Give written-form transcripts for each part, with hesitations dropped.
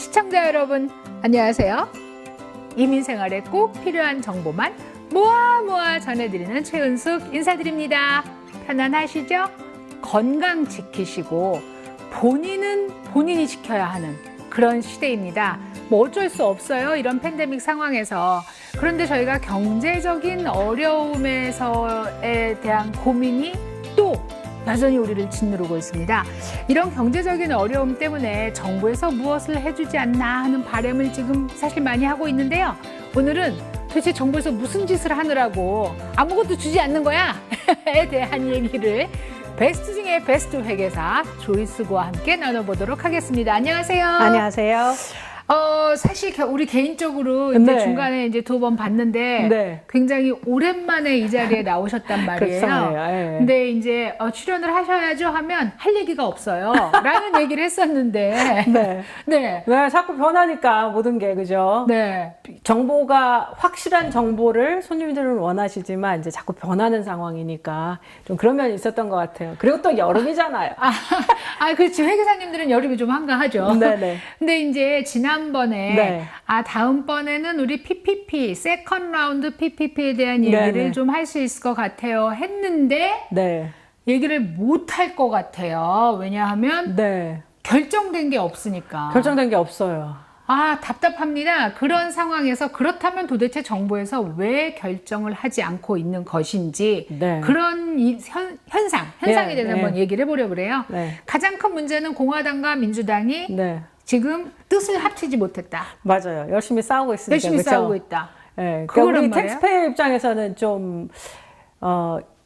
시청자 여러분, 안녕하세요. 이민생활에 꼭 필요한 정보만 모아 전해드리는 최은숙 인사드립니다. 편안하시죠? 건강 지키시고 본인은 본인이 지켜야 하는 그런 시대입니다. 뭐 어쩔 수 없어요. 이런 팬데믹 상황에서. 그런데 저희가 경제적인 어려움에서에 대한 고민이 또 여전히 우리를 짓누르고 있습니다. 이런 경제적인 어려움 때문에 정부에서 무엇을 해주지 않나 하는 바람을 지금 사실 많이 하고 있는데요. 오늘은 도대체 정부에서 무슨 짓을 하느라고 아무것도 주지 않는 거야? 에 대한 얘기를 베스트 중에 베스트 회계사 조이스구와 함께 나눠보도록 하겠습니다. 안녕하세요. 안녕하세요. 사실 우리 개인적으로 이제 네. 중간에 이제 2번 봤는데 네. 굉장히 오랜만에 이 자리에 나오셨단 말이에요. 그렇잖아요. 예. 근데 이제 출연을 하셔야죠 하면 할 얘기가 없어요. 라는 얘기를 했었는데. 네. 네. 네, 자꾸 변하니까 모든 게 그죠? 네. 정보가 확실한 정보를 손님들은 원하시지만 이제 자꾸 변하는 상황이니까 좀 그런 면이 있었던 것 같아요. 그리고 또 여름이잖아요. 그렇지. 회계사님들은 여름이 좀 한가하죠. 네네. 근데 이제 지난번에 네. 다음번에는 우리 PPP, 세컨 라운드 PPP에 대한 얘기를 네네. 좀 할 수 있을 것 같아요. 했는데 네. 얘기를 못 할 것 같아요. 왜냐하면 네. 결정된 게 없으니까. 결정된 게 없어요. 답답합니다. 그런 상황에서 그렇다면 도대체 정부에서 왜 결정을 하지 않고 있는 것인지 네. 그런 현상에 대해서 한번 얘기를 해보려고 그래요. 네. 가장 큰 문제는 공화당과 민주당이 네. 지금 뜻을 합치지 못했다. 맞아요. 열심히 싸우고 있으니까. 열심히 그렇죠? 싸우고 있다. 네. 그러니까 그거란 우리 말이에요? 텍스페이어 입장에서는 좀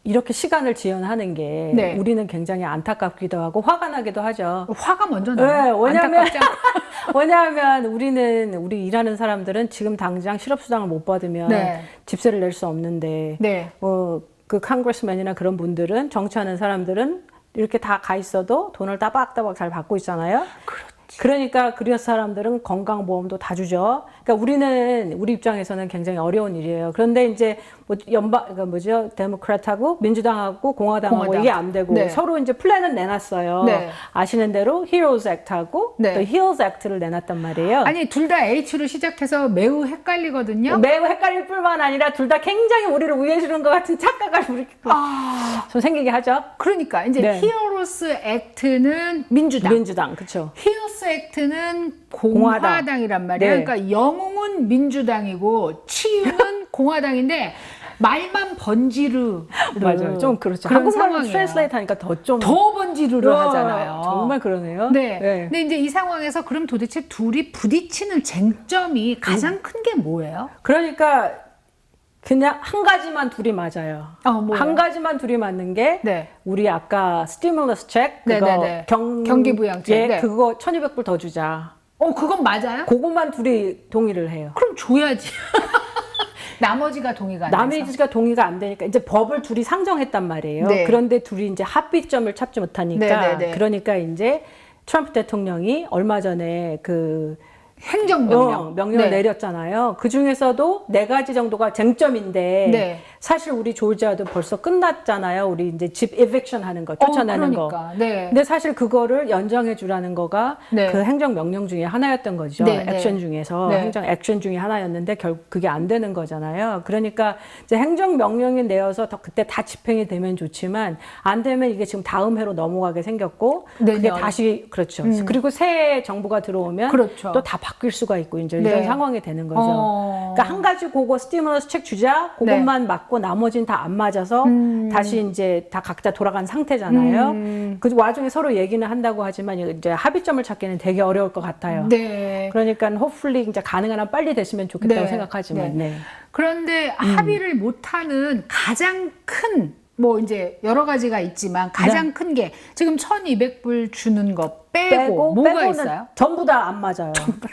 이렇게 시간을 지연하는 게 네. 우리는 굉장히 안타깝기도 하고 화가 나기도 하죠. 화가 먼저 나요. 네, 왜냐면, 안타깝지 않고. 왜냐하면 우리 일하는 사람들은 지금 당장 실업수당을 못 받으면 네. 집세를 낼 수 없는데, 네. 그 컨그레스맨이나 그런 분들은, 정치하는 사람들은 이렇게 다 가 있어도 돈을 따박따박 잘 받고 있잖아요. 그러니까 그런 사람들은 건강보험도 다 주죠. 그러니까 우리 입장에서는 굉장히 어려운 일이에요. 그런데 이제 데모크рат하고 민주당하고 공화당. 이게 안 되고 네. 서로 이제 플랜은 내놨어요. 네. 아시는 대로 Heroes Act하고 네. 또 Heals Act를 내놨단 말이에요. 아니, 둘 다 H로 시작해서 매우 헷갈리거든요. 매우 헷갈릴 뿐만 아니라 둘 다 굉장히 우리를 위해주는 것 같은 착각을 좀 생기게 하죠. 그러니까 이제 네. 히어로스 액트는 민주당. 그렇죠. 히어로스 액트는 공화당이란 말이에요. 네. 그러니까 영웅은 민주당이고 치유는 공화당인데 말만 번지르. 맞아요. 좀 그렇죠. 그런 한국말로 상황이에요. 트랜스레이트 하니까 더 번지르르 하잖아요. 정말 그러네요. 네. 네. 근데 이제 이 상황에서 그럼 도대체 둘이 부딪히는 쟁점이 가장 큰 게 뭐예요? 그러니까 그냥 한 가지만 둘이 맞아요. 뭐예요? 한 가지만 둘이 맞는 게 네. 우리 아까 스티뮬러스 책 그거 네네네. 경기부양책. 네. 그거 1,200불 더 주자. 그건 맞아요? 그것만 둘이 동의를 해요. 그럼 줘야지. 나머지가 동의가 안 돼서. 나머지가 동의가 안 되니까 이제 법을 둘이 상정했단 말이에요. 네. 그런데 둘이 이제 합의점을 찾지 못하니까 네네네. 그러니까 이제 트럼프 대통령이 얼마 전에 그 행정명령. 명령을 네. 내렸잖아요. 그 중에서도 4가지 정도가 쟁점인데 네. 사실 우리 조지아도 벌써 끝났잖아요. 우리 이제 집 eviction 하는 거, 쫓아내는 그러니까. 거. 네. 근데 사실 그거를 연장해 주라는 거가 네. 그 행정명령 중에 하나였던 거죠. 네, 액션 네. 중에서 네. 행정 액션 중에 하나였는데 결국 그게 안 되는 거잖아요. 그러니까 이제 행정명령이 내어서 그때 다 집행이 되면 좋지만 안 되면 이게 지금 다음 해로 넘어가게 생겼고 그게 내년. 다시 그렇죠. 그리고 새 정부가 들어오면 그렇죠. 또 다 바뀔 수가 있고 이제 네. 이런 상황이 되는 거죠. 그러니까 한 가지 그거 스티무러스 책 주자. 그것만 맞고 나머지는 다 안 맞아서 다시 이제 다 각자 돌아간 상태잖아요. 그 와중에 서로 얘기는 한다고 하지만 이제 합의점을 찾기는 되게 어려울 것 같아요. 네. 그러니까 hopefully 이제 가능한 한 빨리 됐으면 좋겠다고 네. 생각하지만. 네. 네. 그런데 합의를 못하는 가장 큰 이제 여러 가지가 있지만 가장 큰 게 지금 1,200불 주는 거 빼고 뭐가 빼고는 있어요? 전부 다 안 맞아요.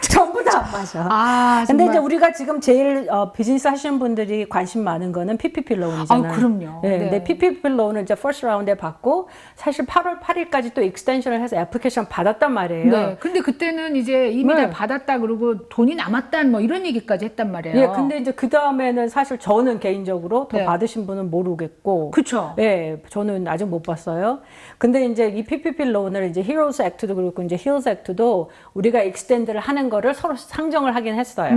전부 다 안 맞아. 근데 정말. 이제 우리가 지금 제일 비즈니스 하시는 분들이 관심 많은 거는 PPP 론이잖아요. 그럼요. 네, 네. 근데 PPP 론을 이제 first 라운드에 받고 사실 8월 8일까지 또 익스텐션을 해서 애플리케이션 받았단 말이에요. 네. 근데 그때는 이제 이미 네. 다 받았다 그러고 돈이 남았다 이런 얘기까지 했단 말이에요. 예, 근데 이제 그 다음에는 사실 저는 개인적으로 더 네. 받으신 분은 모르겠고. 그쵸. 예, 저는 아직 못 봤어요. 근데 이제 이 PPP 론을 이제 Heroes Act 액트도 그렇고 이제 힐스 액트도 우리가 익스텐드를 하는 거를 서로 상정을 하긴 했어요.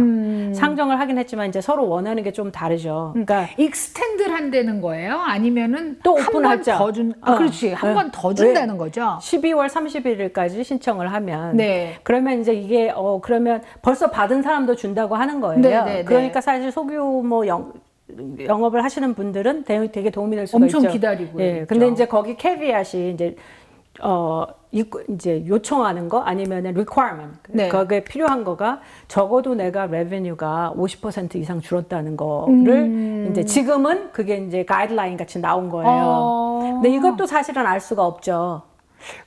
상정을 하긴 했지만 이제 서로 원하는 게 좀 다르죠. 그러니까 익스텐드를 한다는 거예요? 아니면은 또 한 번 오픈하죠. 더 준, 그렇지. 한 번 더 준다는 거죠. 12월 31일까지 신청을 하면 네. 그러면 이제 이게 그러면 벌써 받은 사람도 준다고 하는 거예요. 네. 그러니까 사실 소규모 영업을 하시는 분들은 되게 도움이 될 수가 엄청 있죠. 기다리고 예. 근데 이제 거기 캐비앗이 이제 요청하는 거 아니면은 requirement. 네. 거기에 필요한 거가 적어도 내가 revenue가 50% 이상 줄었다는 거를 이제 지금은 그게 이제 가이드라인 같이 나온 거예요. 근데 이것도 사실은 알 수가 없죠.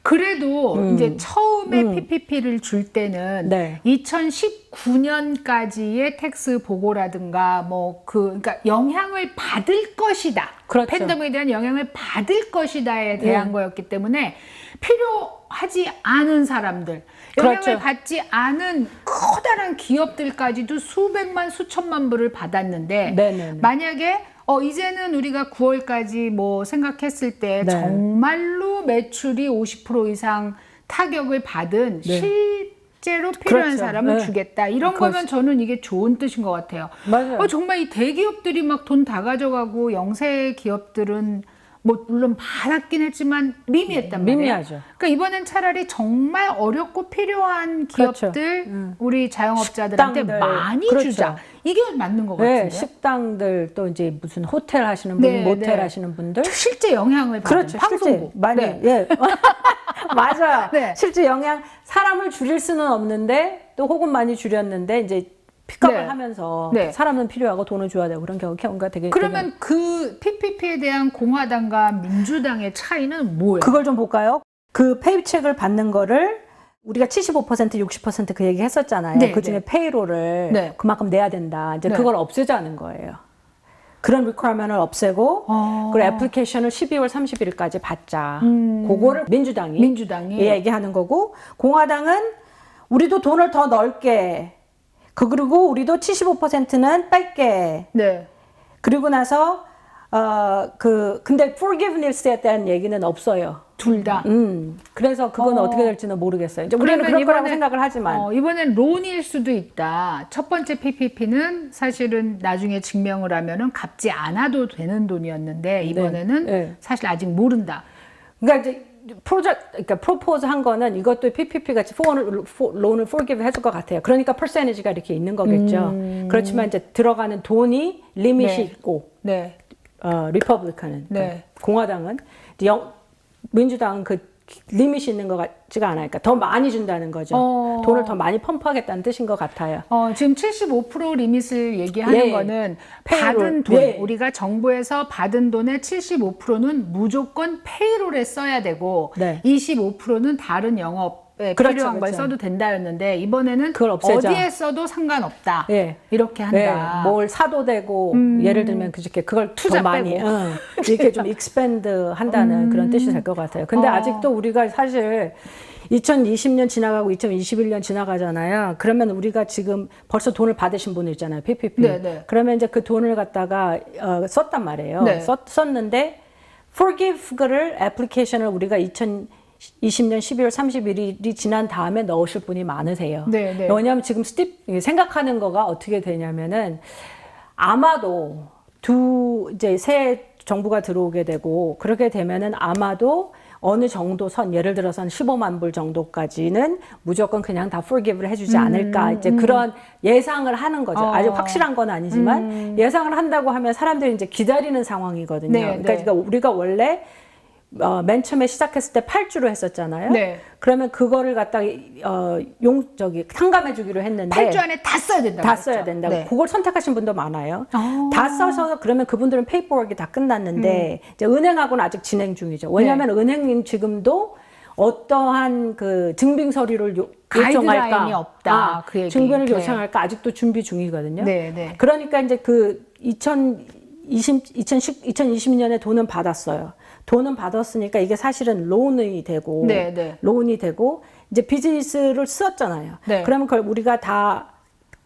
그래도 이제 처음에 PPP를 줄 때는 네. 2019년까지의 텍스 보고라든가 그러니까 영향을 받을 것이다. 그렇죠. 팬데믹에 대한 영향을 받을 것이다에 대한 거였기 때문에 필요하지 않은 사람들, 영향을 그렇죠. 받지 않은 커다란 기업들까지도 수백만, 수천만 불을 받았는데 네네네. 만약에 이제는 우리가 9월까지 생각했을 때 네. 정말로 매출이 50% 이상 타격을 받은 네. 실제로 필요한 그렇죠. 사람을 네. 주겠다. 이런 그렇죠. 거면 저는 이게 좋은 뜻인 것 같아요. 맞아요. 정말 이 대기업들이 막 돈 다 가져가고 영세 기업들은 물론 받았긴 했지만 미미했단 말이에요. 미미하죠. 그러니까 이번엔 차라리 정말 어렵고 필요한 그렇죠. 기업들, 우리 자영업자들한테 식당들. 많이 그렇죠. 주자. 이게 맞는 것 네, 같은데. 식당들 또 이제 무슨 호텔 하시는 분, 네, 모텔 네. 하시는 분들. 실제 영향을 받은 그렇죠. 방송국. 실제 많이 네. 예. 맞아요. 네. 실제 사람을 줄일 수는 없는데 또 혹은 많이 줄였는데 이제 픽업을 네. 하면서 네. 사람은 필요하고 돈을 줘야 되고 그런 경우가 되게 그러면 그 PPP에 대한 공화당과 민주당의 차이는 뭐예요? 그걸 좀 볼까요? 그 페이첵을 받는 거를 우리가 75%, 60% 그 얘기 했었잖아요. 네, 그 중에 네. 페이로를 네. 그만큼 내야 된다. 이제 네. 그걸 없애자는 거예요. 그런 리퀘어먼트를 없애고 그리고 애플리케이션을 12월 31일까지 받자. 그거를 민주당이 얘기하는 거고 공화당은 우리도 돈을 더 넣을게. 그리고 우리도 75%는 뺄게. 네. 그리고 나서 근데 forgiveness에 대한 얘기는 없어요. 둘 다. 그래서 그건 어떻게 될지는 모르겠어요. 이제 우리는 그럴 거라고 생각을 하지만. 이번엔 론일 수도 있다. 첫 번째 PPP는 사실은 나중에 증명을 하면은 갚지 않아도 되는 돈이었는데 이번에는 네. 사실 아직 모른다. 그러니까 이제 그러니까 프로포즈 한 거는 이것도 PPP 같이 론을 forgive 해줄 것 같아요. 그러니까 퍼센티지가 이렇게 있는 거겠죠. 그렇지만 이제 들어가는 돈이 리밋이 네. 있고, 네. 리퍼블리칸은 네. 공화당은 이제 민주당은 그 리밋이 있는 것 같지가 않아요. 그러니까 더 많이 준다는 거죠. 돈을 더 많이 펌프하겠다는 뜻인 것 같아요. 지금 75% 리밋을 얘기하는 예. 거는 페이롤. 받은 돈, 예. 우리가 정부에서 받은 돈의 75%는 무조건 페이롤에 써야 되고 네. 25%는 다른 영업에 그렇죠, 필요한 걸 그렇죠. 써도 된다였는데 이번에는 그걸 없애자. 어디에 써도 상관없다. 예. 이렇게 한다. 뭘 사도 되고 예를 들면 그걸 투자 더 많이 빼고. 이렇게 좀 익스펜드 한다는 그런 뜻이 될 것 같아요. 근데 아직도 우리가 사실 2020년 지나가고 2021년 지나가잖아요. 그러면 우리가 지금 벌써 돈을 받으신 분들 있잖아요. PPP. 네네. 그러면 이제 그 돈을 갖다가 썼단 말이에요. 네. 썼는데 forgive를 애플리케이션을 우리가 2020년 12월 31일이 지난 다음에 넣으실 분이 많으세요. 네, 네. 왜냐하면 지금 생각하는 거가 어떻게 되냐면은 아마도 이제 새 정부가 들어오게 되고 그렇게 되면은 아마도 어느 정도 예를 들어서 한 15만 불 정도까지는 무조건 그냥 다 forgive를 해주지 않을까 이제 그런 예상을 하는 거죠. 아직 확실한 건 아니지만 예상을 한다고 하면 사람들이 이제 기다리는 상황이거든요. 네, 그러니까 우리가 원래 맨 처음에 시작했을 때 8주로 했었잖아요. 네. 그러면 그거를 갖다가 탕감해 주기로 했는데 8주 안에 다 써야 된다고 다 했죠. 써야 된다고. 네. 그걸 선택하신 분도 많아요. 다 써서 그러면 그분들은 페이퍼워크가 다 끝났는데 이제 은행하고는 아직 진행 중이죠. 왜냐하면 은행은 지금도 어떠한 그 증빙 서류를 가이드라인이 요청할까? 없다. 그 얘기. 증빙을 네. 요청할까? 아직도 준비 중이거든요. 네, 네. 그러니까 이제 그 2020년에 돈은 받았어요. 돈은 받았으니까 이게 사실은 론이 되고, 네, 네. 론이 되고, 이제 비즈니스를 썼잖아요. 네. 그러면 그걸 우리가 다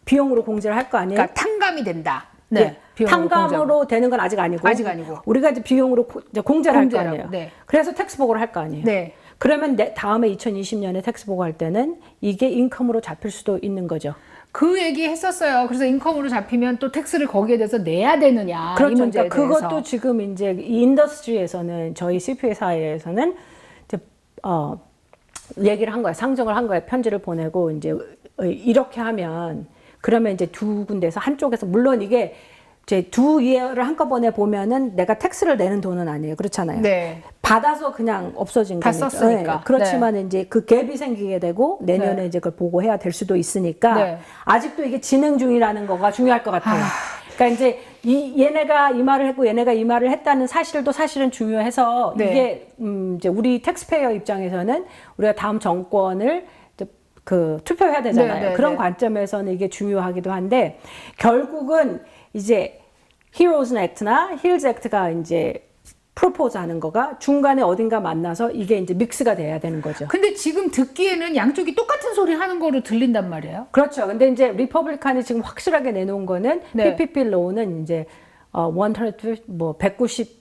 비용으로 공제를 할 거 아니에요? 그러니까 탕감이 된다. 네. 네. 탕감으로 되는 건 아직 아니고, 아직 아니고. 우리가 이제 비용으로 이제 공제를 할 거 공제라고, 아니에요. 네. 그래서 텍스 보고를 할 거 아니에요. 네. 그러면 다음에 2020년에 텍스 보고할 때는 이게 인컴으로 잡힐 수도 있는 거죠. 그 얘기 했었어요. 그래서 인컴으로 잡히면 또 텍스를 거기에 대해서 내야 되느냐. 그렇죠. 이 문제에 그러니까 대해서. 그것도 지금 이제 이 인더스트리에서는 저희 CPA 사회에서는 이제 얘기를 한 거예요. 상정을 한 거예요. 편지를 보내고 이제 이렇게 하면 그러면 이제 두 군데서 한쪽에서 물론 이게 이제 두 이해를 한꺼번에 보면은 내가 텍스를 내는 돈은 아니에요. 그렇잖아요. 네. 받아서 그냥 없어진 다 거니까. 썼으니까. 네. 그렇지만 이제 그 갭이 생기게 되고 내년에 네. 이제 그걸 보고해야 될 수도 있으니까 네. 아직도 이게 진행 중이라는 거가 중요할 것 같아요. 그러니까 이제 얘네가 이 말을 했고 얘네가 이 말을 했다는 사실도 사실은 중요해서 네. 이게 이제 우리 텍스페이어 입장에서는 우리가 다음 정권을 그 투표해야 되잖아요. 네, 네, 그런 네. 관점에서는 이게 중요하기도 한데 결국은 이제 Heroes Act나 Hills Act가 이제 프로포즈 하는 거가 중간에 어딘가 만나서 이게 이제 믹스가 돼야 되는 거죠. 근데 지금 듣기에는 양쪽이 똑같은 소리 하는 거로 들린단 말이에요. 그렇죠. 근데 이제 리퍼블리칸이 지금 확실하게 내놓은 거는 네. PPP 로우는 이제 190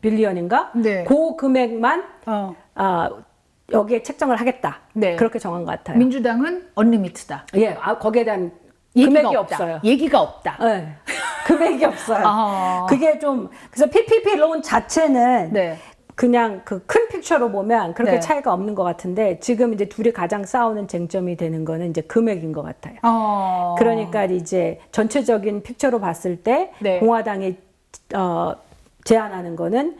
빌리언인가? 네. 그 금액만 여기에 책정을 하겠다. 네. 그렇게 정한 것 같아요. 민주당은 언리미트다. 예, 거기에 대한 얘기가 금액이 없다. 없어요. 얘기가 없다. 네. 금액이 없어요. 아. 그게 좀 그래서 PPP 론 자체는 네. 그냥 그 큰 픽처로 보면 그렇게 네. 차이가 없는 것 같은데 지금 이제 둘이 가장 싸우는 쟁점이 되는 거는 이제 금액인 것 같아요. 그러니까 이제 전체적인 픽처로 봤을 때 네. 공화당이 제안하는 거는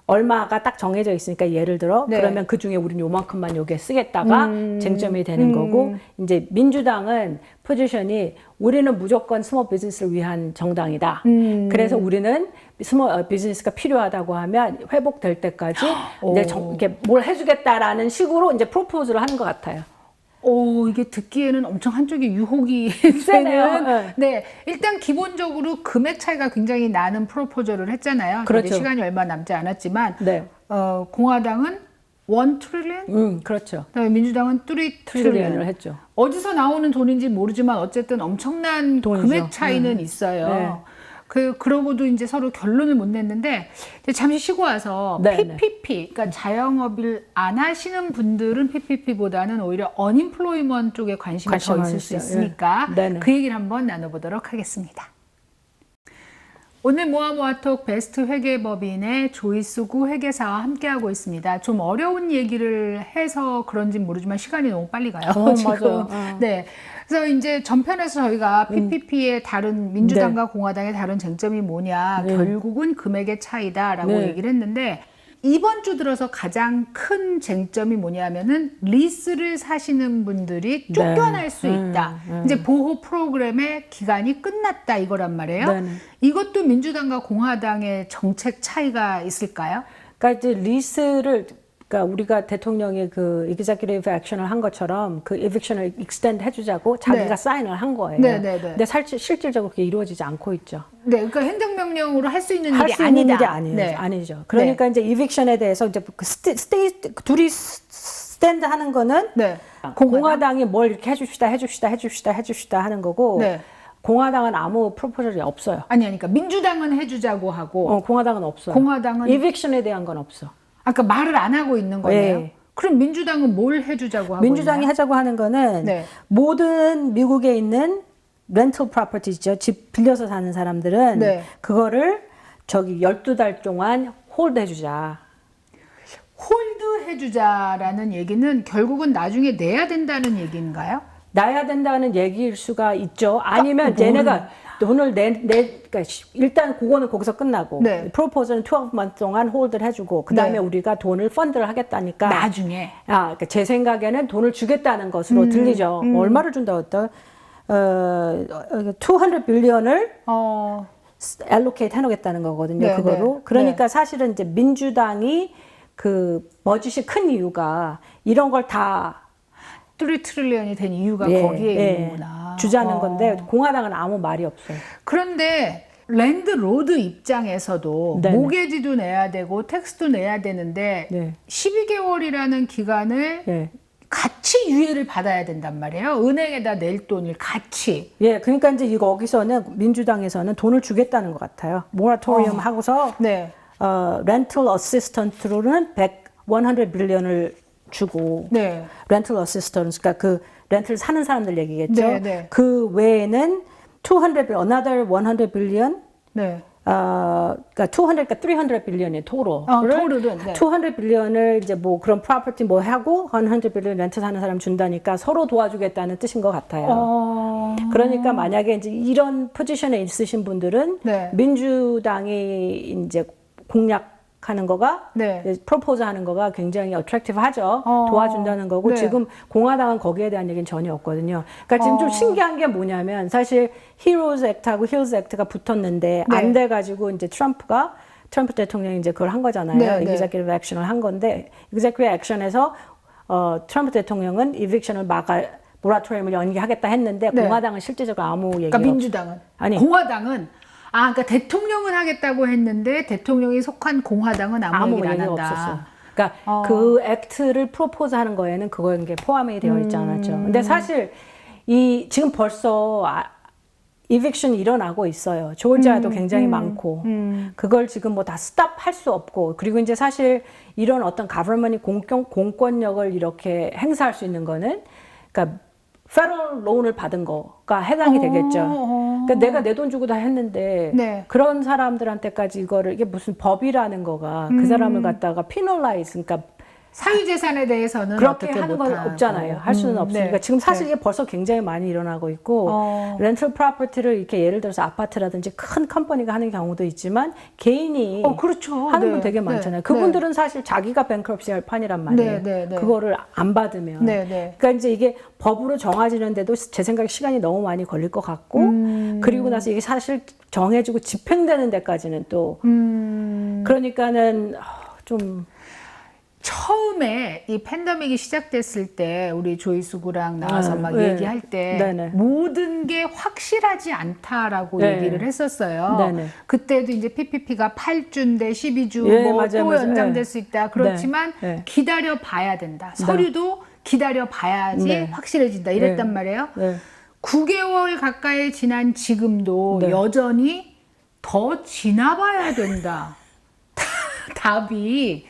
얼마가 딱 정해져 있으니까 예를 들어 네. 그러면 그 중에 우리는 요만큼만 여기에 쓰겠다가 쟁점이 되는 거고 이제 민주당은 포지션이 우리는 무조건 스몰 비즈니스를 위한 정당이다. 그래서 우리는 스몰 비즈니스가 필요하다고 하면 회복될 때까지 이제 이렇게 뭘 해주겠다라는 식으로 이제 프로포즈를 하는 것 같아요. 오, 이게 듣기에는 엄청 한쪽에 유혹이 세네요. 되는. 네. 일단 기본적으로 금액 차이가 굉장히 나는 프로포저를 했잖아요. 그렇죠. 시간이 얼마 남지 않았지만 네. 공화당은 1 트릴리언? 그렇죠. 그다음에 민주당은 3 트릴리언을 트릴리언. 했죠. 어디서 나오는 돈인지 모르지만 어쨌든 엄청난 돈이죠. 금액 차이는 있어요. 네. 그러고도 이제 서로 결론을 못 냈는데 이제 잠시 쉬고 와서 네, PPP, 그러니까 자영업일 안 하시는 분들은 PPP보다는 오히려 언임플로이먼트 쪽에 관심이 더 있을 수 많으시죠. 있으니까 네. 네네. 그 얘기를 한번 나눠보도록 하겠습니다. 오늘 모아모아톡 베스트 회계법인의 조이수구 회계사와 함께하고 있습니다. 좀 어려운 얘기를 해서 그런지 모르지만 시간이 너무 빨리 가요. 지금. 맞아요. 네. 그래서 이제 전편에서 저희가 PPP의 다른 민주당과 공화당의 다른 쟁점이 뭐냐, 결국은 금액의 차이다라고 네. 얘기를 했는데 이번 주 들어서 가장 큰 쟁점이 뭐냐면은 리스를 사시는 분들이 쫓겨날 수 있다. 이제 보호 프로그램의 기간이 끝났다 이거란 말이에요. 네. 이것도 민주당과 공화당의 정책 차이가 있을까요? 그러니까 이제 리스를 그러니까 우리가 대통령이 그 executive action을 한 것처럼 그 eviction을 extend 해주자고 자기가 네. 사인을 한 거예요. 네, 네, 네. 근데 실질적으로 그게 이루어지지 않고 있죠. 네, 그러니까 행정명령으로 할 수 있는 할 일이 수 있는 아니다. 일이 아니에요. 네. 아니죠. 그러니까 이제 eviction에 대해서 이제 그 둘이 스탠드 하는 거는 네. 공화당이 뭘 이렇게 해줍시다 하는 거고 네. 공화당은 아무 프로포절이 없어요. 아니, 그러니까 민주당은 해주자고 하고 공화당은 없어요. 공화당은 eviction에 대한 건 없어. 아까 말을 안 하고 있는 거네요. 네. 그럼 민주당은 뭘 해주자고 하고 민주당이 있나요? 하자고 하는 거는 네. 모든 미국에 있는 렌털 프로퍼티죠. 집 빌려서 사는 사람들은 네. 그거를 저기 12달 동안 홀드 해주자. 홀드 해주자라는 얘기는 결국은 나중에 내야 된다는 얘기인가요? 나야 된다는 얘기일 수가 있죠. 아니면 얘네가 돈을 그러니까 일단 그거는 거기서 끝나고 네. 프로포즈는 12만 동안 홀드를 해주고 그 다음에 네. 우리가 돈을 펀드를 하겠다니까 나중에. 그러니까 제 생각에는 돈을 주겠다는 것으로 들리죠. 얼마를 준다고 했다? 200 빌리언을 allocate 해놓겠다는 거거든요. 네, 그거로. 네. 그러니까 사실은 이제 민주당이 그 버짓이 큰 이유가 이런 걸다 3 트릴리언이 된 이유가 거기에 있는구나. 주자는 건데 공화당은 아무 말이 없어요. 그런데 랜드로드 입장에서도 네네. 모게지도 내야 되고 텍스도 내야 되는데 네. 12개월이라는 기간을 예. 같이 유예를 받아야 된단 말이에요. 은행에다 낼 돈을 같이. 예, 그러니까 이제 이거 여기서는 민주당에서는 돈을 주겠다는 것 같아요. 모라토리엄 하고서 네. 렌털 어시스턴트로는 100 빌리언을 주고 네. 렌털 어시스턴스 그러니까 그 렌트를 사는 사람들 얘기겠죠. 네, 네. 그 외에는 200 another 100 billion 네. 그러니까 200, 300 billion이 토로를 토로는, 네. 200 billion을 이제 뭐 그런 프로퍼티 뭐 하고 100 billion 렌트 사는 사람 준다니까 서로 도와주겠다는 뜻인 것 같아요. 그러니까 만약에 이제 이런 포지션에 있으신 분들은 네. 민주당이 이제 공략하는 거가 네. 프로포즈 하는 거가 굉장히 어트랙티브하죠. 도와준다는 거고 네. 지금 공화당은 거기에 대한 얘기는 전혀 없거든요. 그러니까 지금 좀 신기한 게 뭐냐면 사실 히로즈 액트하고 힐즈 액트가 붙었는데 네. 안 돼가지고 이제 트럼프 대통령이 이제 그걸 한 거잖아요. 네, 네. executive action을 한 건데 executive action에서 트럼프 대통령은 eviction을 모라토리엄을 연기하겠다 했는데 네. 공화당은 실제적으로 아무 얘기가 그러니까 민주당은 아니. 공화당은 그러니까 대통령은 하겠다고 했는데 대통령이 속한 공화당은 아무 얘기를 안 얘기가 한다. 없었어요. 그러니까 그 액트를 프로포즈 하는 거에는 그거 이게 포함이 되어 있지 않았죠. 근데 사실 지금 벌써 이빅션이 일어나고 있어요. 조지아도 굉장히 많고 그걸 지금 뭐 다 스탑할 수 없고 그리고 이제 사실 이런 어떤 가버먼이 공권력을 이렇게 행사할 수 있는 거는 그러니까 페더럴 론을 받은 거가 해당이 되겠죠. 그러니까 내가 내 돈 주고 다 했는데 네. 그런 사람들한테까지 이게 무슨 법이라는 거가 그 사람을 갖다가 피널라이즈 그러니까 사유재산에 대해서는 그렇게 어떻게 하는 건 못하고. 없잖아요. 할 수는 없으니까 네. 지금 사실 네. 이게 벌써 굉장히 많이 일어나고 있고 렌털 프로퍼티를 이렇게 예를 들어서 아파트라든지 큰 컴퍼니가 하는 경우도 있지만 개인이 그렇죠. 하는 분 네. 되게 네. 많잖아요. 네. 그분들은 사실 자기가 뱅크럽시 할 판이란 말이에요. 네, 네, 네. 그거를 안 받으면. 네, 네. 그러니까 이제 이게 법으로 정해지는데도 제 생각에 시간이 너무 많이 걸릴 것 같고 그리고 나서 이게 사실 정해지고 집행되는 데까지는 또 그러니까는 좀 처음에 이 팬데믹이 시작됐을 때 우리 조이수구랑 나와서 막 네. 얘기할 때 네네. 모든 게 확실하지 않다라고 네. 얘기를 했었어요. 네네. 그때도 이제 PPP가 8주인데 12주 예, 뭐 맞아요, 또 맞아요. 연장될 네. 수 있다. 그렇지만 네. 기다려 봐야 된다. 서류도 기다려 봐야지 네. 확실해진다. 이랬단 네. 말이에요. 네. 9개월 가까이 지난 지금도 네. 여전히 더 지나봐야 된다. 답이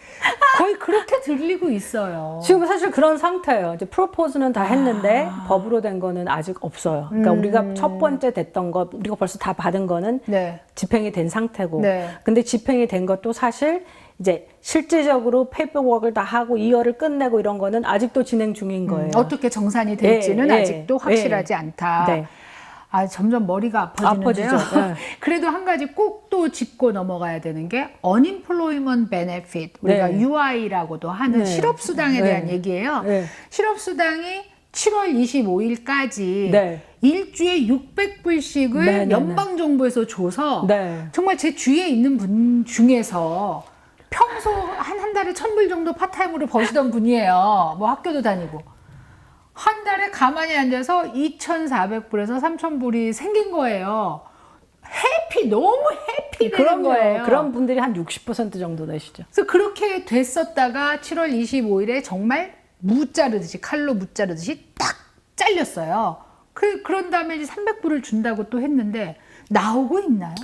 거의 그렇게 들리고 있어요. 지금 사실 그런 상태예요. 이제 프로포즈는 다 했는데 법으로 된 거는 아직 없어요. 그러니까 우리가 첫 번째 됐던 거 우리가 벌써 다 받은 거는 네. 집행이 된 상태고 네. 근데 집행이 된 것도 사실 이제 실질적으로 페이퍼워크를 다 하고 이어를 끝내고 이런 거는 아직도 진행 중인 거예요. 어떻게 정산이 될지는 예, 예, 아직도 확실하지 예. 않다. 네. 점점 머리가 아파지는데요. 아파지죠. 네. 그래도 한 가지 꼭 또 짚고 넘어가야 되는 게 Unemployment Benefit, 우리가 네. UI라고도 하는 네. 실업수당에 네. 대한 얘기예요. 네. 실업수당이 7월 25일까지 네. 일주에 600불씩을 네, 네, 네. 연방정부에서 줘서 네. 정말 제 주위에 있는 분 중에서 평소 한 달에 1,000불 정도 파타임으로 버시던 분이에요. 뭐 학교도 다니고. 한 달에 가만히 앉아서 2,400불에서 3,000불이 생긴 거예요. 너무 해피 되는 거예요. 그런 분들이 한 60% 정도 되시죠. 그래서 그렇게 됐었다가 7월 25일에 정말 칼로 무자르듯이 딱 잘렸어요. 그런 다음에 이제 300불을 준다고 또 했는데 나오고 있나요?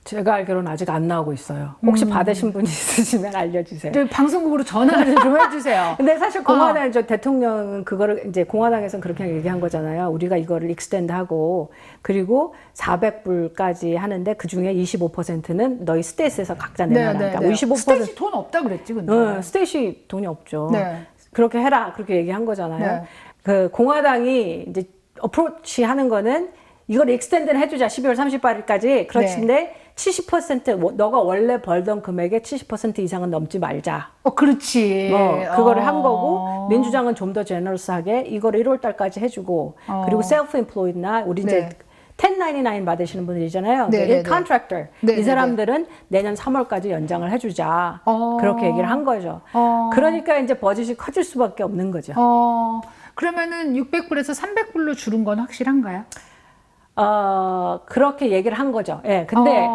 제가 알기로는 아직 안 나오고 있어요. 혹시 받으신 분이 있으시면 알려주세요. 네, 방송국으로 전화를 좀 해주세요. 근데 사실 공화당 대통령은 그거를 이제 공화당에서는 그렇게 얘기한 거잖아요. 우리가 이거를 익스텐드하고 그리고 400불까지 하는데 그 중에 25%는 너희 스테이트에서 각자 내놔라. 그러니까 25% 스테이시 돈 없다 그랬지, 근데. 스테이시 돈이 없죠. 네. 그렇게 해라 그렇게 얘기한 거잖아요. 네. 그 공화당이 이제 어프로치 하는 거는 이걸 익스텐드는 해주자 12월 30일까지 그렇는데 70% 너가 원래 벌던 금액의 70% 이상은 넘지 말자. 그렇지. 그거를 한 거고 민주당은 좀 더 제너러스하게 이거를 1월 달까지 해주고 그리고 셀프 임플로이드나 우리 이제 1099 받으시는 분들이잖아요. 네, 컨트랙터 이 사람들은 내년 3월까지 연장을 해주자. 그렇게 얘기를 한 거죠. 그러니까 이제 버짓이 커질 수밖에 없는 거죠. 그러면은 600불에서 300불로 줄은 건 확실한가요? 그렇게 얘기를 한 거죠. 예. 근데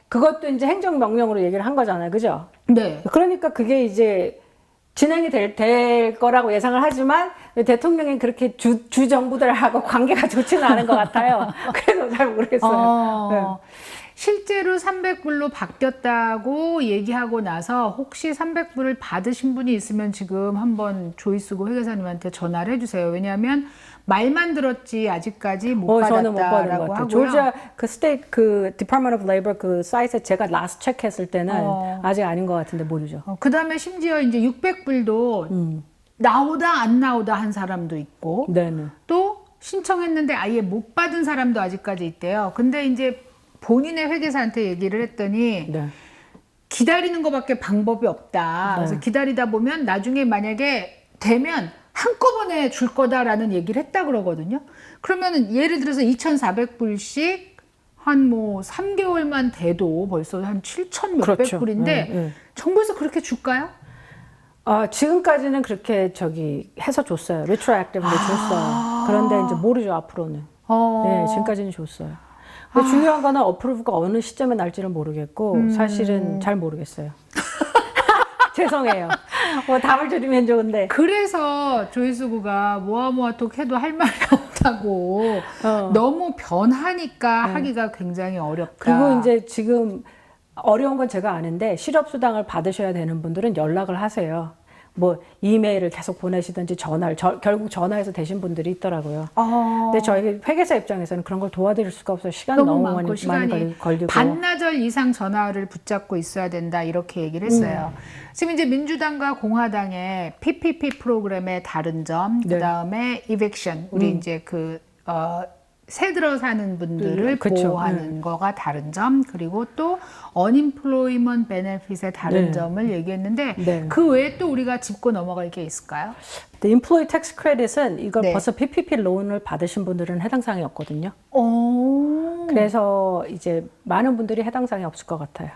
그것도 이제 행정명령으로 얘기를 한 거잖아요. 그죠? 네. 그러니까 그게 이제 진행이 될 거라고 예상을 하지만 대통령이 그렇게 주 정부들하고 관계가 좋지는 않은 것 같아요. 그래서 잘 모르겠어요. 네. 실제로 300불로 바뀌었다고 얘기하고 나서 혹시 300불을 받으신 분이 있으면 지금 한번 조이스고 회계사님한테 전화를 해주세요. 왜냐하면 말만 들었지 아직까지 못 저는 못 받은 것 받았다라고 같아요. 하고요. 조지아 그 스테이트 그 Department of Labor 그 사이트에 제가 라스트 체크했을 때는 아직 아닌 것 같은데 모르죠. 그 다음에 심지어 이제 600불도 나오다 안 나오다 한 사람도 있고 네네. 또 신청했는데 아예 못 받은 사람도 아직까지 있대요. 근데 이제 본인의 회계사한테 얘기를 했더니 네. 기다리는 것밖에 방법이 없다. 그래서 기다리다 보면 나중에 만약에 되면 한꺼번에 줄 거다라는 얘기를 했다 그러거든요. 그러면은 예를 들어서 2,400불씩 한 뭐 3개월만 돼도 벌써 한 7,000 몇백 그렇죠. 불인데 정부에서 그렇게 줄까요? 지금까지는 그렇게 해서 줬어요. retroactively 줬어요. 그런데 이제 모르죠, 앞으로는. 네, 지금까지는 줬어요. 근데 중요한 거는 어프로브가 어느 시점에 날지는 모르겠고, 사실은 잘 모르겠어요. 죄송해요. 뭐 답을 드리면 좋은데. 그래서 조이수구가 모아모아톡 해도 할 말이 없다고 너무 변하니까 하기가 굉장히 어렵다. 그리고 이제 지금 어려운 건 제가 아는데 실업수당을 받으셔야 되는 분들은 연락을 하세요. 뭐 이메일을 계속 보내시든지 전화를 결국 전화해서 되신 분들이 있더라고요. 근데 저희 회계사 입장에서는 그런 걸 도와드릴 수가 없어요. 시간이 너무 많고 많이 걸리고 반나절 이상 전화를 붙잡고 있어야 된다 이렇게 얘기를 했어요. 지금 이제 민주당과 공화당의 PPP 프로그램의 다른 점, 그다음에 eviction 우리 이제 새 들어 사는 분들을 보호하는 거가 다른 점, 그리고 또 unemployment benefit의 다른 점을 얘기했는데 그 외에 또 우리가 짚고 넘어갈 게 있을까요? The Employee Tax Credit은 이거 벌써 PPP 론을 받으신 분들은 해당 사항이 없거든요. 그래서 이제 많은 분들이 해당 사항이 없을 것 같아요.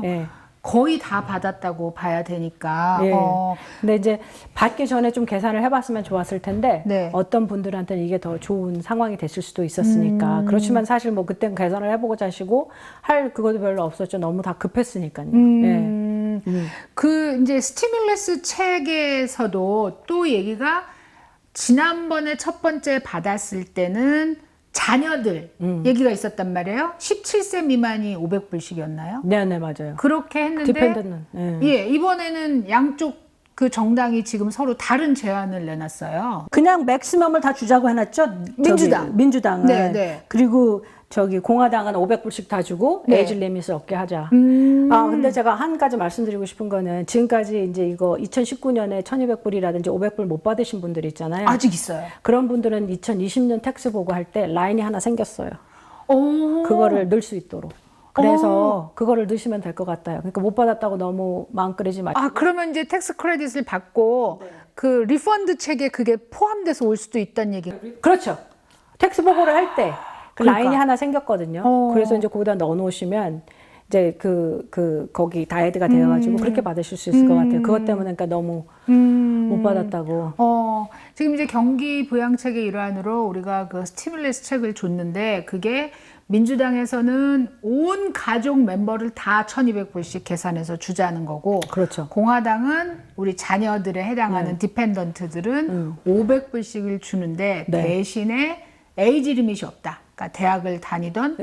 네. 거의 다 받았다고 봐야 되니까. 근데 이제 받기 전에 좀 계산을 해봤으면 좋았을 텐데 어떤 분들한테는 이게 더 좋은 상황이 됐을 수도 있었으니까. 그렇지만 사실 뭐 그땐 계산을 해보고 자시고 할 그것도 별로 없었죠. 너무 다 급했으니까요. 그 이제 스티뮬러스 책에서도 또 얘기가 지난번에 첫 번째 받았을 때는 자녀들 얘기가 있었단 말이에요. 17세 미만이 500불씩이었나요? 네, 맞아요. 그렇게 했는데 디펜던트는 이번에는 양쪽 그 정당이 지금 서로 다른 제안을 내놨어요. 그냥 맥시멈을 다 주자고 해놨죠. 민주당은. 네. 그리고 공화당은 500불씩 다 주고 에이지 리밋을 없게 하자. 근데 제가 한 가지 말씀드리고 싶은 거는 지금까지 이제 이거 2019년에 1200불이라든지 500불 못 받으신 분들이 있잖아요. 아직 있어요. 그런 분들은 2020년 텍스 보고할 때 라인이 하나 생겼어요. 그거를 넣을 수 있도록. 그래서 그거를 넣으시면 될 것 같아요. 그러니까 못 받았다고 너무 마음 끓이지 마시고. 그러면 이제 텍스 크레딧을 받고 그 리펀드 책에 그게 포함돼서 올 수도 있다는 얘기. 그렇죠. 텍스 보고를 할 때 그 라인이 하나 생겼거든요. 그래서 이제 거기다 넣어놓으시면 이제 거기 다 애드가 되어가지고 그렇게 받으실 수 있을 것 같아요. 그것 때문에 그러니까 너무 못 받았다고. 지금 이제 경기 부양책의 일환으로 우리가 그 스티뮬러스 책을 줬는데 그게 민주당에서는 온 가족 멤버를 다 1,200불씩 계산해서 주자는 거고, 그렇죠. 공화당은 우리 자녀들에 해당하는 디펜던트들은 500불씩을 주는데 대신에 에이지 리밋이 없다. 그러니까 대학을 다니던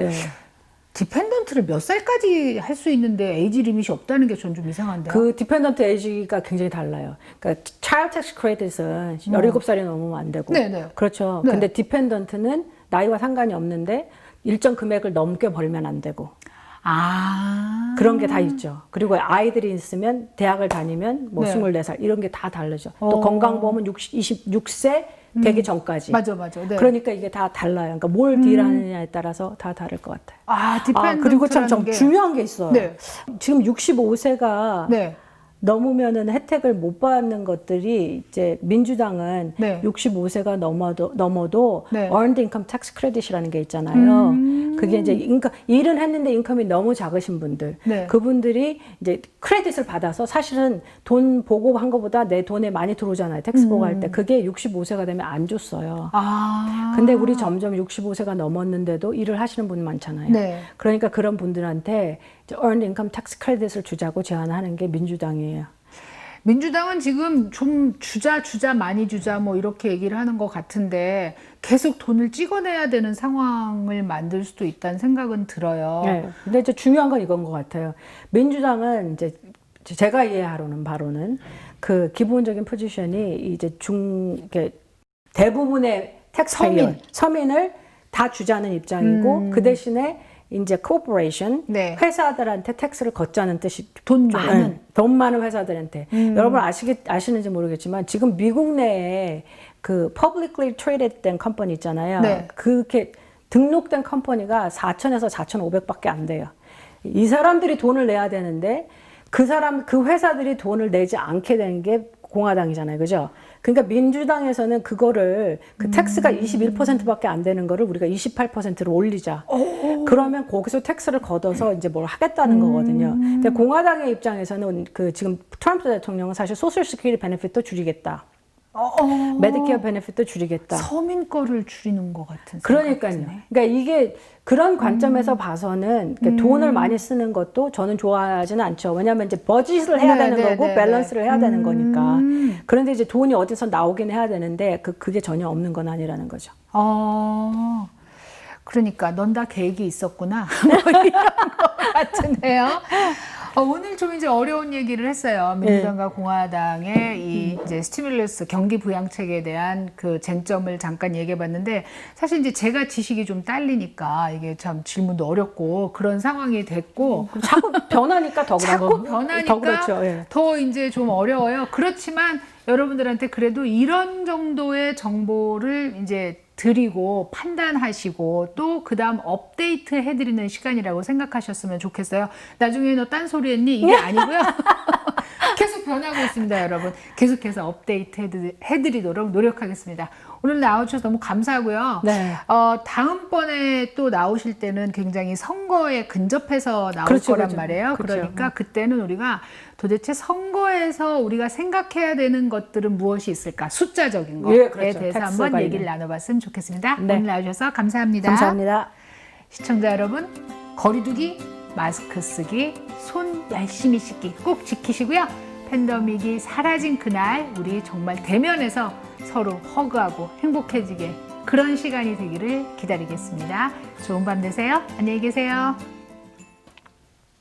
디펜던트를 몇 살까지 할 수 있는데 에이지 리밋이 없다는 게 전 좀 이상한데요. 그 디펜던트 에이지가 굉장히 달라요. 그러니까 차일드 텍스 크레딧은 17살이 넘으면 안 되고. 그렇죠. 근데 디펜던트는 나이와 상관이 없는데 일정 금액을 넘게 벌면 안 되고. 그런 게 다 있죠. 그리고 아이들이 있으면 대학을 다니면 뭐 24살 이런 게 다 다르죠. 또 건강보험은 26세 되기 전까지. 맞아. 그러니까 이게 다 달라요. 그러니까 뭘 딜하느냐에 따라서 다 다를 것 같아요. 디펜던트라는 그리고 참 중요한 게 있어요. 지금 65세가 넘으면은 혜택을 못 받는 것들이 이제 민주당은 65세가 넘어도 Earned Income Tax Credit이라는 게 있잖아요. 그게 이제 일은 했는데 인컴이 너무 작으신 분들, 그분들이 이제 크레딧을 받아서 사실은 돈 보고한 것보다 내 돈에 많이 들어오잖아요. 텍스 보고할 때. 그게 65세가 되면 안 줬어요. 근데 우리 점점 65세가 넘었는데도 일을 하시는 분 많잖아요. 그러니까 그런 분들한테 이제 Earned Income Tax Credit을 주자고 제안하는 게 민주당이에요. 민주당은 지금 좀 주자 많이 주자 뭐 이렇게 얘기를 하는 것 같은데 계속 돈을 찍어내야 되는 상황을 만들 수도 있다는 생각은 들어요. 네. 근데 이제 중요한 건 이건 것 같아요. 민주당은 이제 제가 이해하로는 바로는 그 기본적인 포지션이 이제 이렇게 대부분의 서민을 다 주자는 입장이고 그 대신에 이제 코퍼레이션 네. 회사들한테 텍스를 걷자는 뜻이 돈 많은 돈 많은 회사들한테 여러분 아시는지 모르겠지만 지금 미국 내에 그 publicly traded 된 컴퍼니 있잖아요. 네. 그렇게 등록된 컴퍼니가 4,000에서 4,500밖에 안 돼요. 이 사람들이 돈을 내야 되는데 그 회사들이 돈을 내지 않게 되는 게 공화당이잖아요. 그죠? 그러니까 민주당에서는 그거를 그 텍스가 21%밖에 안 되는 거를 우리가 28%로 올리자. 그러면 거기서 텍스를 걷어서 이제 뭘 하겠다는 거거든요. 근데 공화당의 입장에서는 그 지금 트럼프 대통령은 사실 소셜 시큐리티 베네핏도 줄이겠다. 메디케어 베네핏도 줄이겠다. 서민 거를 줄이는 것 같은 그러니까요. 생각이네. 그러니까 이게 그런 관점에서 봐서는 돈을 많이 쓰는 것도 저는 좋아하지는 않죠. 왜냐하면 이제 버짓을 해야 되는 거고 밸런스를 해야 되는 거니까. 그런데 이제 돈이 어디서 나오긴 해야 되는데 그게 전혀 없는 건 아니라는 거죠. 그러니까 넌 다 계획이 있었구나. 뭐 이런 것 같은데요. 오늘 좀 이제 어려운 얘기를 했어요. 민주당과 공화당의 이 이제 스티뮬러스 경기 부양책에 대한 그 쟁점을 잠깐 얘기해봤는데 사실 이제 제가 지식이 좀 딸리니까 이게 참 질문도 어렵고 그런 상황이 됐고 자꾸 변하니까 더 그런 자꾸 변하니까 더 그렇죠. 예. 더 이제 좀 어려워요. 그렇지만 여러분들한테 그래도 이런 정도의 정보를 이제 드리고 판단하시고 또 그다음 업데이트 해드리는 시간이라고 생각하셨으면 좋겠어요. 나중에 너 딴소리 했니? 이게 아니고요. 계속 변하고 있습니다, 여러분. 계속해서 업데이트 해드리도록 노력하겠습니다. 오늘 나와주셔서 너무 감사하고요. 네. 다음번에 또 나오실 때는 굉장히 선거에 근접해서 나올 그렇죠, 거란 그렇죠. 말이에요. 그렇죠. 그러니까 그때는 우리가 도대체 선거에서 우리가 생각해야 되는 것들은 무엇이 있을까? 숫자적인 거에 예, 그렇죠. 대해서 텍스 한번 관련. 얘기를 나눠봤으면 좋겠습니다. 네. 오늘 나와주셔서 감사합니다. 감사합니다. 시청자 여러분, 거리두기, 마스크 쓰기, 손 열심히 씻기 꼭 지키시고요. 팬데믹이 사라진 그날 우리 정말 대면에서 서로 허그하고 행복해지게 그런 시간이 되기를 기다리겠습니다. 좋은 밤 되세요. 안녕히 계세요.